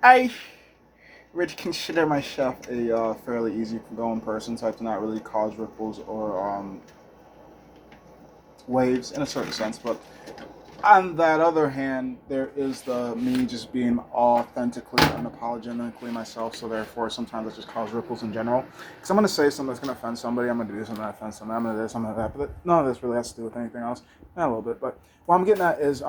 I would consider myself a fairly easy-going person, so I do not really cause ripples or waves in a certain sense. But on that other hand, there is the me just being authentically, unapologetically myself. So therefore, sometimes I just cause ripples in general. Because I'm gonna say something that's gonna offend somebody. I'm gonna do something that offends somebody. I'm gonna do something like that. But none of this really has to do with anything else. Not a little bit, but what I'm getting at is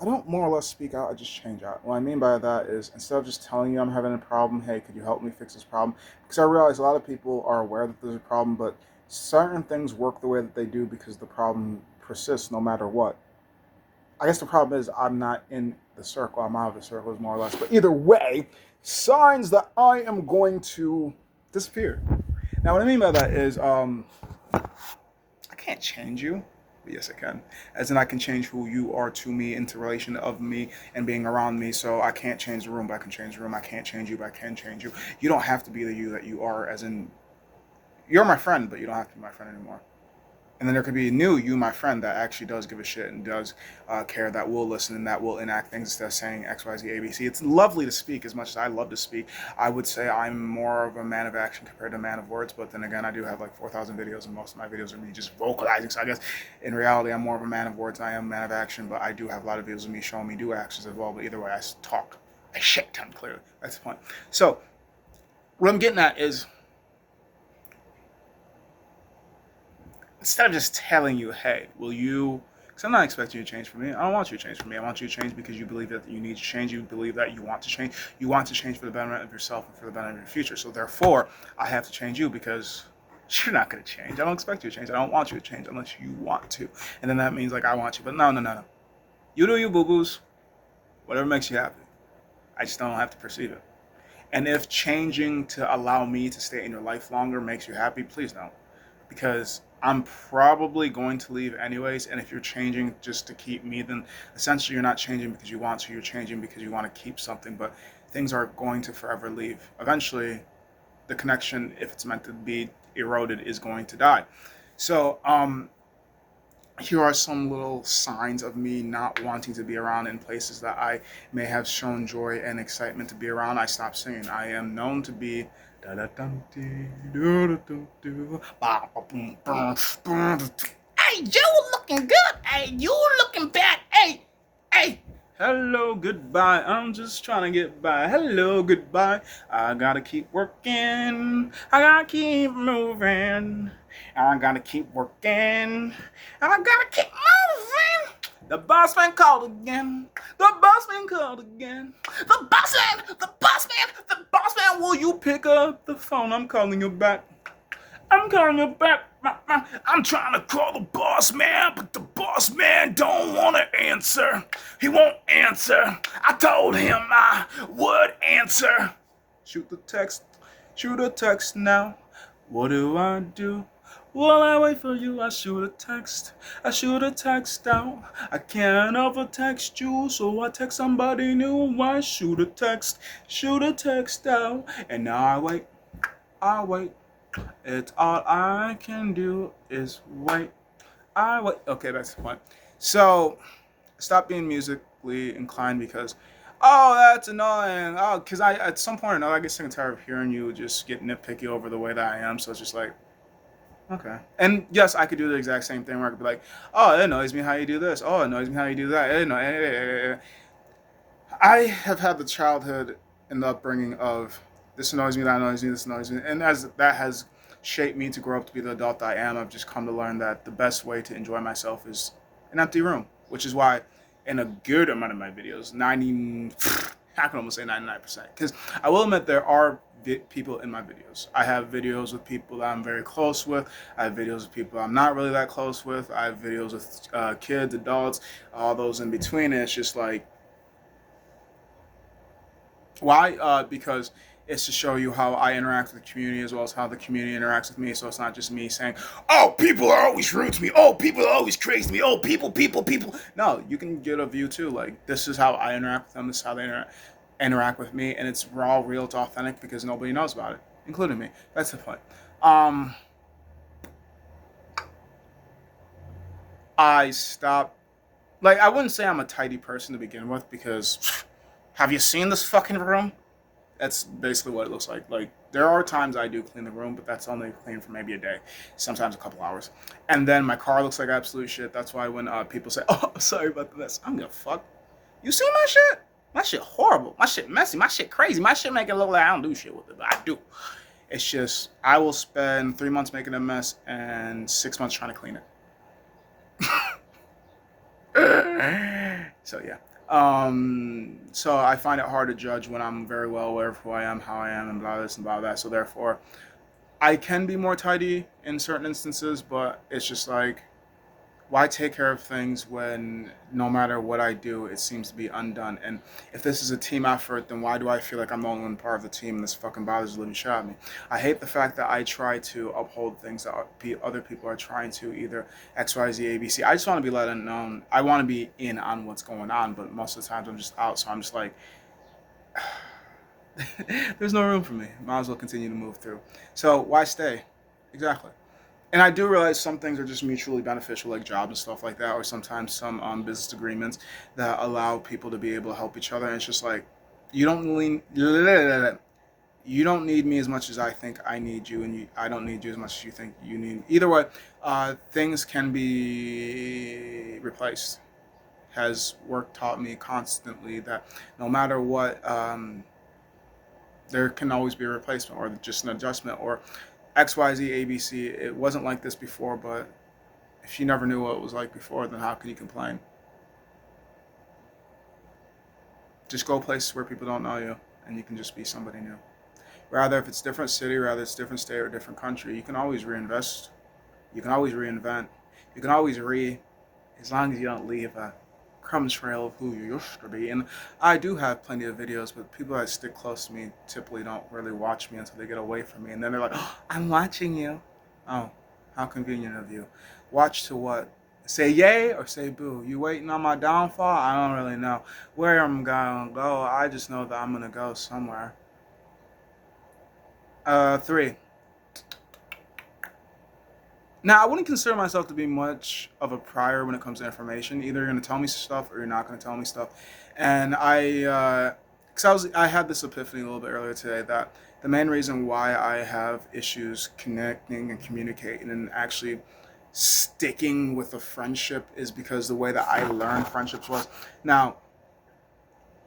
I don't more or less speak out, I just change out. What I mean by that is instead of just telling you I'm having a problem, hey, could you help me fix this problem? Because I realize a lot of people are aware that there's a problem, but certain things work the way that they do because the problem persists no matter what. I guess the problem is I'm not in the circle, I'm out of the circle, more or less. But either way, signs that I am going to disappear. Now, what I mean by that is I can't change you. Yes, I can. As in, I can change who you are to me into relation of me and being around me. So I can't change the room, but I can change the room. I can't change you, but I can change you. You don't have to be the you that you are. As in, you're my friend, but you don't have to be my friend anymore. And then there could be a new you, my friend, that actually does give a shit and does care, that will listen and that will enact things instead of saying X, Y, Z, A, B, C. It's lovely to speak as much as I love to speak. I would say I'm more of a man of action compared to a man of words, but then again, I do have like 4,000 videos and most of my videos are me just vocalizing. So I guess in reality, I'm more of a man of words than I am a man of action, but I do have a lot of videos of me showing me do actions as well. But either way, I talk. I shit ton clearly. That's the point. So what I'm getting at is instead of just telling you, hey, will you, because I'm not expecting you to change for me. I don't want you to change for me. I want you to change because you believe that you need to change. You believe that you want to change. You want to change for the betterment of yourself and for the betterment of your future. So therefore, I have to change you because you're not going to change. I don't expect you to change. I don't want you to change unless you want to. And then that means like I want you. But no, no, no, no. You do you, boo-boos. Whatever makes you happy. I just don't have to perceive it. And if changing to allow me to stay in your life longer makes you happy, please don't. Because I'm probably going to leave anyways. And if you're changing just to keep me, then essentially you're not changing because you want to. You're changing because you want to keep something. But things are going to forever leave. Eventually, the connection, if it's meant to be eroded, is going to die. So, here are some little signs of me not wanting to be around in places that I may have shown joy and excitement to be around. I stopped singing. I am known to be. Hey, you looking good. Hey, you looking bad. Hey, hey. Hello, goodbye. I'm just trying to get by. Hello, goodbye. I gotta keep working. I gotta keep moving. I gotta keep working. I gotta keep moving. The boss man called again. The boss man called again. The boss man, the boss man, the boss man. Will you pick up the phone? I'm calling you back. I'm calling you back. I'm trying to call the boss man, but the boss man don't want to answer. He won't answer. I told him I would answer. Shoot the text. Shoot a text now. What do I do? While I wait for you, I shoot a text. I shoot a text out. I can't ever text you, so I text somebody new. I shoot a text. Shoot a text out. And now I wait. I wait. It's all I can do is wait. I wait. Okay, that's the point. So, stop being musically inclined because, oh, that's annoying. Oh, because I at some point or another, I get sick and tired of hearing you just get nitpicky over the way that I am. So it's just like, okay. And yes, I could do the exact same thing where I could be like, oh, it annoys me how you do this. Oh, it annoys me how you do that. I have had the childhood and the upbringing of this annoys me, that annoys me, this annoys me. And as that has shaped me to grow up to be the adult I am, I've just come to learn that the best way to enjoy myself is an empty room, which is why in a good amount of my videos, 90, I can almost say 99%, because I will admit there are people in my videos. I have videos with people that I'm very close with. I have videos with people I'm not really that close with. I have videos with kids, adults, all those in between. And it's just like, why? Because it's to show you how I interact with the community as well as how the community interacts with me. So it's not just me saying, oh, people are always rude to me. Oh, people are always crazy to me. Oh, people. No, you can get a view too. Like, this is how I interact with them. This is how they interact with me. And it's raw, real, it's authentic because nobody knows about it, including me. That's the point. Um, I stopped, like, I wouldn't say I'm a tidy person to begin with because Have you seen this fucking room? That's basically what it looks like. Like, there are times I do clean the room, but that's only clean for maybe a day, sometimes a couple hours. And then my car looks like absolute shit. That's why when people say, "Oh, sorry about this," I'm gonna fuck. You see my shit? My shit horrible. My shit messy. My shit crazy. My shit make it look like I don't do shit with it, but I do. It's just I will spend 3 months making a mess and 6 months trying to clean it. So yeah. So I find it hard to judge when I'm very well aware of who I am, how I am, and blah this and blah that. So therefore, I can be more tidy in certain instances, but it's just like, why take care of things when no matter what I do, it seems to be undone? And if this is a team effort, then why do I feel like I'm the only one part of the team and this fucking bothers the living shit out of me? I hate the fact that I try to uphold things that other people are trying to, either X, Y, Z, A, B, C. I just want to be let known. I want to be in on what's going on, but most of the times I'm just out, so I'm just like, there's no room for me. Might as well continue to move through. So why stay? Exactly. And I do realize some things are just mutually beneficial, like jobs and stuff like that, or sometimes some business agreements that allow people to be able to help each other. And it's just like, you don't lean, you don't need me as much as I think I need you, and I don't need you as much as you think you need me. Either way, things can be replaced. Has work taught me constantly that no matter what, there can always be a replacement or just an adjustment or X, Y, Z, A, B, C. It wasn't like this before, but if you never knew what it was like before, then how could you complain? Just go places where people don't know you, and you can just be somebody new. Rather, if it's different city, rather it's different state or different country, you can always reinvest. You can always reinvent. You can always as long as you don't leave a crumb trail of who you used to be. And I do have plenty of videos, but people that stick close to me typically don't really watch me until they get away from me. And then they're like, oh, I'm watching you. Oh, how convenient of you. Watch to what? Say yay or say boo? You waiting on my downfall? I don't really know where I'm gonna go. I just know that I'm gonna go somewhere. 3. Now, I wouldn't consider myself to be much of a prior when it comes to information. Either you're going to tell me stuff or you're not going to tell me stuff. And I had this epiphany a little bit earlier today that the main reason why I have issues connecting and communicating and actually sticking with a friendship is because the way that I learned friendships was. Now,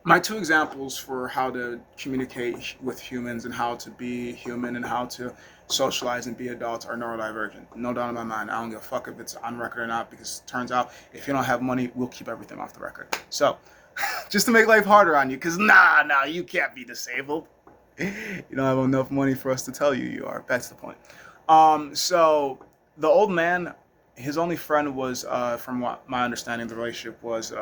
my 2 examples for how to communicate with humans and how to be human and how to socialize and be adults are neurodivergent. No doubt in my mind. I don't give a fuck if it's on record or not, because it turns out if you don't have money, we'll keep everything off the record. So, just to make life harder on you, because nah, you can't be disabled. You don't have enough money for us to tell you you are. That's the point. So the old man, his only friend was, from what my understanding of the relationship was,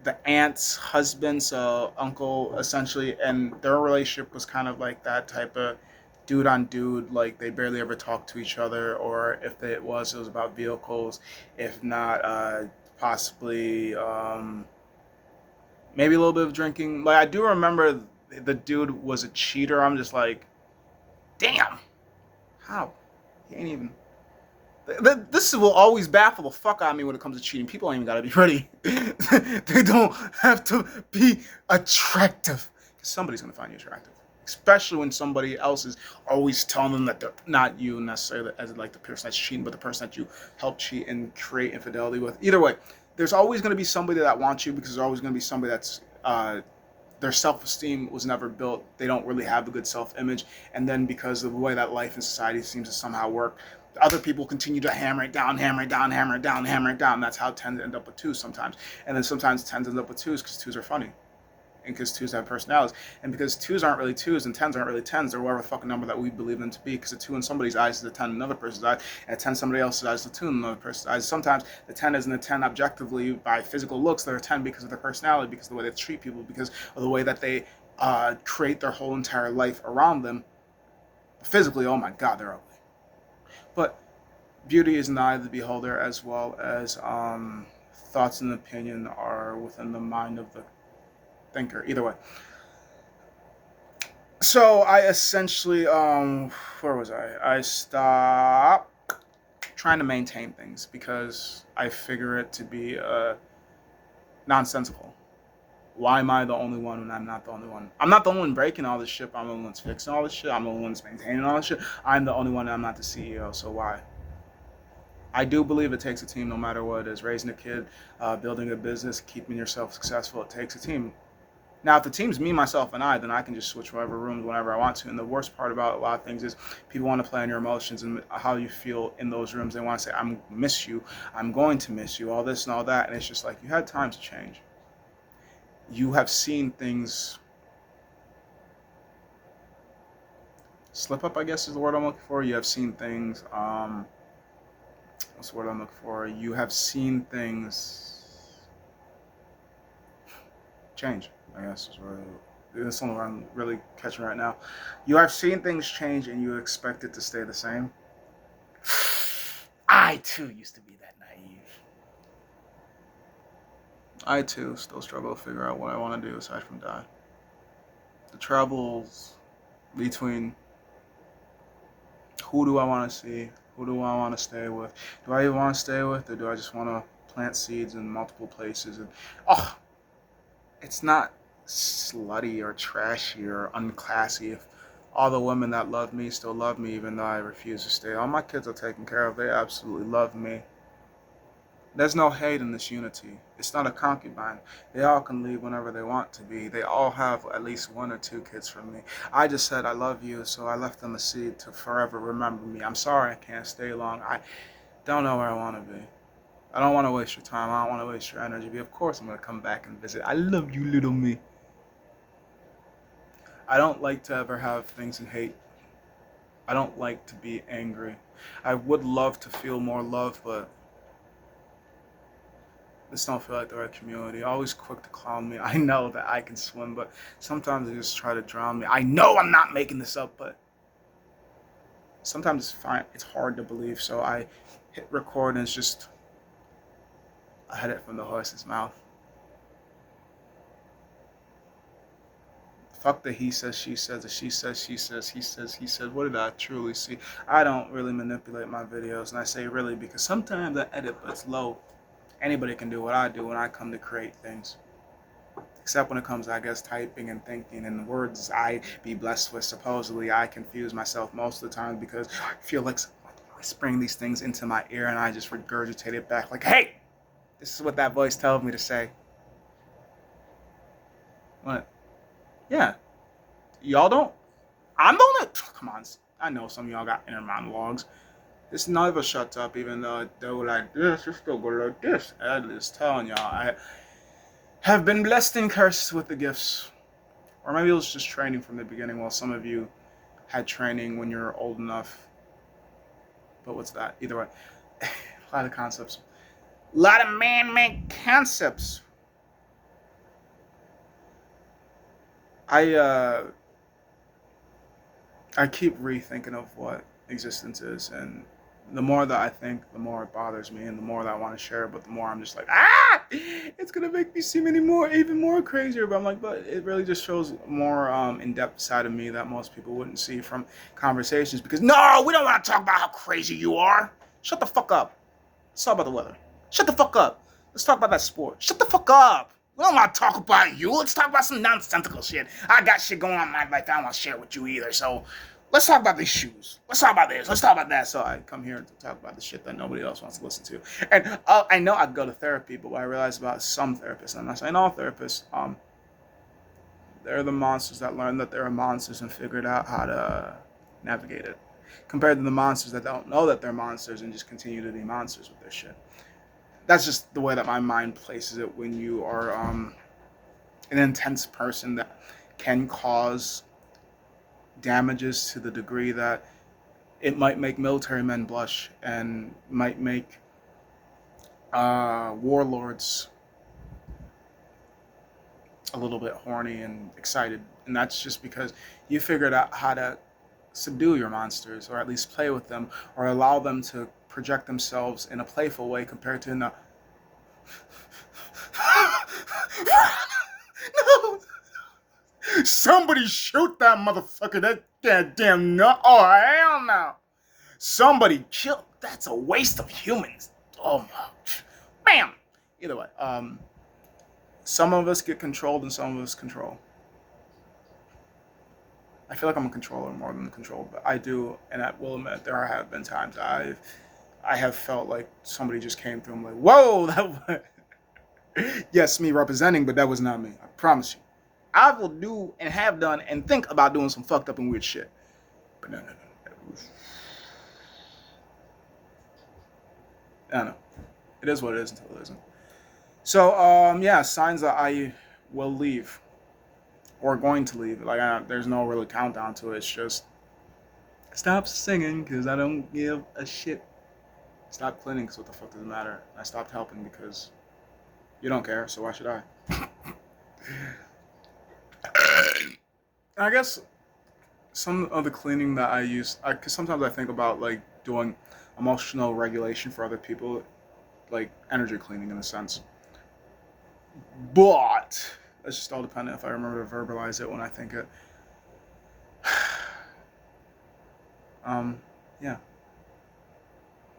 the aunt's husband, so uncle essentially, and their relationship was kind of like that type of dude on dude, like they barely ever talked to each other, or if it was about vehicles, if not, possibly maybe a little bit of drinking. Like I do remember the dude was a cheater. I'm just like, damn, how? He ain't even. This will always baffle the fuck out of me when it comes to cheating. People ain't even gotta be pretty. They don't have to be attractive. Because somebody's gonna find you attractive. Especially when somebody else is always telling them that they're not you necessarily as like the person that's cheating, but the person that you help cheat and create infidelity with. Either way, there's always gonna be somebody that wants you, because there's always gonna be somebody that's their self-esteem was never built. They don't really have a good self-image, and then because of the way that life and society seems to somehow work, other people continue to hammer it down, hammer it down, hammer it down, hammer it down. That's how tens end up with 2s sometimes, and then sometimes tens end up with 2s because 2s are funny, and because 2s have personalities, and because 2s aren't really 2s and 10s aren't really 10s, they're whatever fucking number that we believe them to be. Because a 2 in somebody's eyes is a 10 in another person's eyes, and a 10 in somebody else's eyes is a 2 in another person's eyes. Sometimes the 10 isn't a 10 objectively by physical looks; they're a 10 because of their personality, because of the way they treat people, because of the way that they create their whole entire life around them. Physically, oh my god, they're ugly. But beauty is in the eye of the beholder, as well as thoughts and opinion are within the mind of the thinker. Either way. So I essentially, where was I? I stopped trying to maintain things because I figure it to be nonsensical. Why am I the only one when I'm not the only one? I'm not the only one breaking all this shit. I'm the only one that's fixing all this shit. I'm the only one that's maintaining all this shit. I'm the only one and I'm not the CEO. So why? I do believe it takes a team no matter what it is. Raising a kid, building a business, keeping yourself successful, it takes a team. Now, if the team's me, myself, and I, then I can just switch whatever rooms whenever I want to. And the worst part about a lot of things is people want to play on your emotions and how you feel in those rooms. They want to say, I miss you. I'm going to miss you, all this and all that. And it's just like, you had time to change. You have seen things slip up, I guess is the word I'm looking for. You have seen things, what's the word I'm looking for? You have seen things change, I guess is really, that's something I'm really catching right now. You have seen things change and you expect it to stay the same. I too used to be that naive. I too still struggle to figure out what I want to do aside from die. The troubles between who do I want to see, who do I want to stay with, do I even want to stay with, or do I just want to plant seeds in multiple places? And it's not slutty or trashy or unclassy if all the women that love me still love me even though I refuse to stay. All my kids are taken care of. They absolutely love me. There's no hate in this unity. It's not a concubine. They all can leave whenever they want to be. They all have at least 1 or 2 kids from me. I just said I love you, so I left them a seed to forever remember me. I'm sorry I can't stay long. I don't know where I want to be. I don't want to waste your time. I don't want to waste your energy. But of course I'm going to come back and visit. I love you, little me. I don't like to ever have things in hate. I don't like to be angry. I would love to feel more love, but this don't feel like the right community. Always quick to clown me. I know that I can swim, but sometimes they just try to drown me. I know I'm not making this up, but sometimes it's hard to believe. So I hit record and it's just, I had it from the horse's mouth. Fuck the he says, she says, the she says, she says, he says, he says. What did I truly see? I don't really manipulate my videos, and I say really because sometimes I edit, but it's low. Anybody can do what I do when I come to create things. Except when it comes to, I guess, typing and thinking and the words I be blessed with. Supposedly, I confuse myself most of the time because I feel like whispering these things into my ear and I just regurgitate it back like, hey, this is what that voice tells me to say. What? Yeah. Y'all don't? I'm the only... Come on. I know some of y'all got inner monologues. This never shuts up, even though they were like this, it still go like this. I'm just telling y'all, I have been blessed and cursed with the gifts. Or maybe it was just training from the beginning, while some of you had training when you're old enough. But what's that? Either way. A lot of concepts. A lot of man-made concepts. I keep rethinking of what existence is, and the more that I think, the more it bothers me, and the more that I want to share, but the more I'm just like, it's gonna make me seem even more crazier. But I'm like, but it really just shows more in-depth side of me that most people wouldn't see from conversations. Because no, we don't want to talk about how crazy you are. Shut the fuck up. Let's talk about the weather. Shut the fuck up. Let's talk about that sport. Shut the fuck up. We don't want to talk about you. Let's talk about some nonsensical shit. I got shit going on in my life I don't want to share with you either. So let's talk about these shoes. Let's talk about this. Let's talk about that. So I come here to talk about the shit that nobody else wants to listen to. And I know I go to therapy, but what I realize about some therapists, I'm not saying all therapists, they're the monsters that learn that they're monsters and figured out how to navigate it. Compared to the monsters that don't know that they're monsters and just continue to be monsters with their shit. That's just the way that my mind places it when you are an intense person that can cause damages to the degree that it might make military men blush and might make warlords a little bit horny and excited. And that's just because you figured out how to subdue your monsters, or at least play with them, or allow them to project themselves in a playful way compared to in a no, somebody shoot that motherfucker, that goddamn nut. Oh hell no, somebody kill, that's a waste of humans. Oh my, bam. Either way, Some of us get controlled and some of us control. I feel like I'm a controller more than controlled, but I do, and I will admit there have been times I have felt like somebody just came through. I'm like, whoa, that was yes, me representing, but that was not me. I promise you. I will do and have done and think about doing some fucked up and weird shit. But no. I don't know. It is what it is until it isn't. So, yeah, signs that I will leave or going to leave. Like, there's no really countdown to it. It's just stop singing because I don't give a shit. Stop cleaning because what the fuck does it matter? I stopped helping because you don't care, so why should I? I guess some of the cleaning that I use, because sometimes I think about like doing emotional regulation for other people, like energy cleaning in a sense. But it's just all dependent if I remember to verbalize it when I think it. Yeah.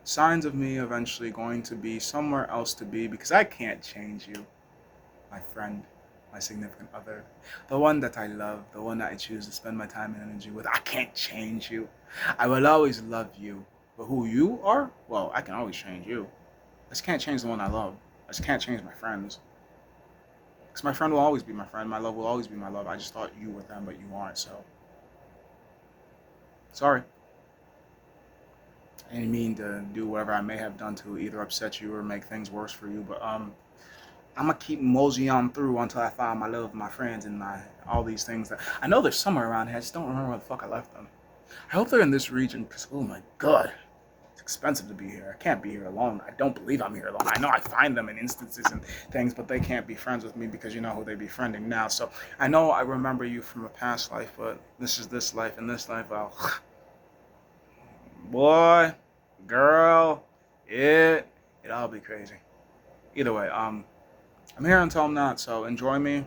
Signs of me eventually going to be somewhere else to be because I can't change you, my friend, my significant other, the one that I love, the one that I choose to spend my time and energy with. I can't change you. I will always love you. But who you are, well, I can always change you. I just can't change the one I love. I just can't change my friends. Because my friend will always be my friend. My love will always be my love. I just thought you were them, but you aren't, so. Sorry. I didn't mean to do whatever I may have done to either upset you or make things worse for you, but I'm gonna keep moseying on through until I find my love, my friends, and all these things that I know they're somewhere around here. I just don't remember where the fuck I left them. I hope they're in this region because oh my god, it's expensive to be here. I can't be here alone. I don't believe I'm here alone. I know I find them in instances and things, but they can't be friends with me because you know who they're befriending now. So I know I remember you from a past life, but this is this life, and this life, well, boy, girl, it all be crazy. Either way, I'm here until I'm not, so enjoy me,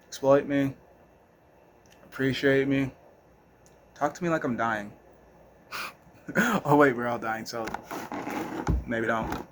exploit me, appreciate me, talk to me like I'm dying. Oh wait, we're all dying, so maybe don't.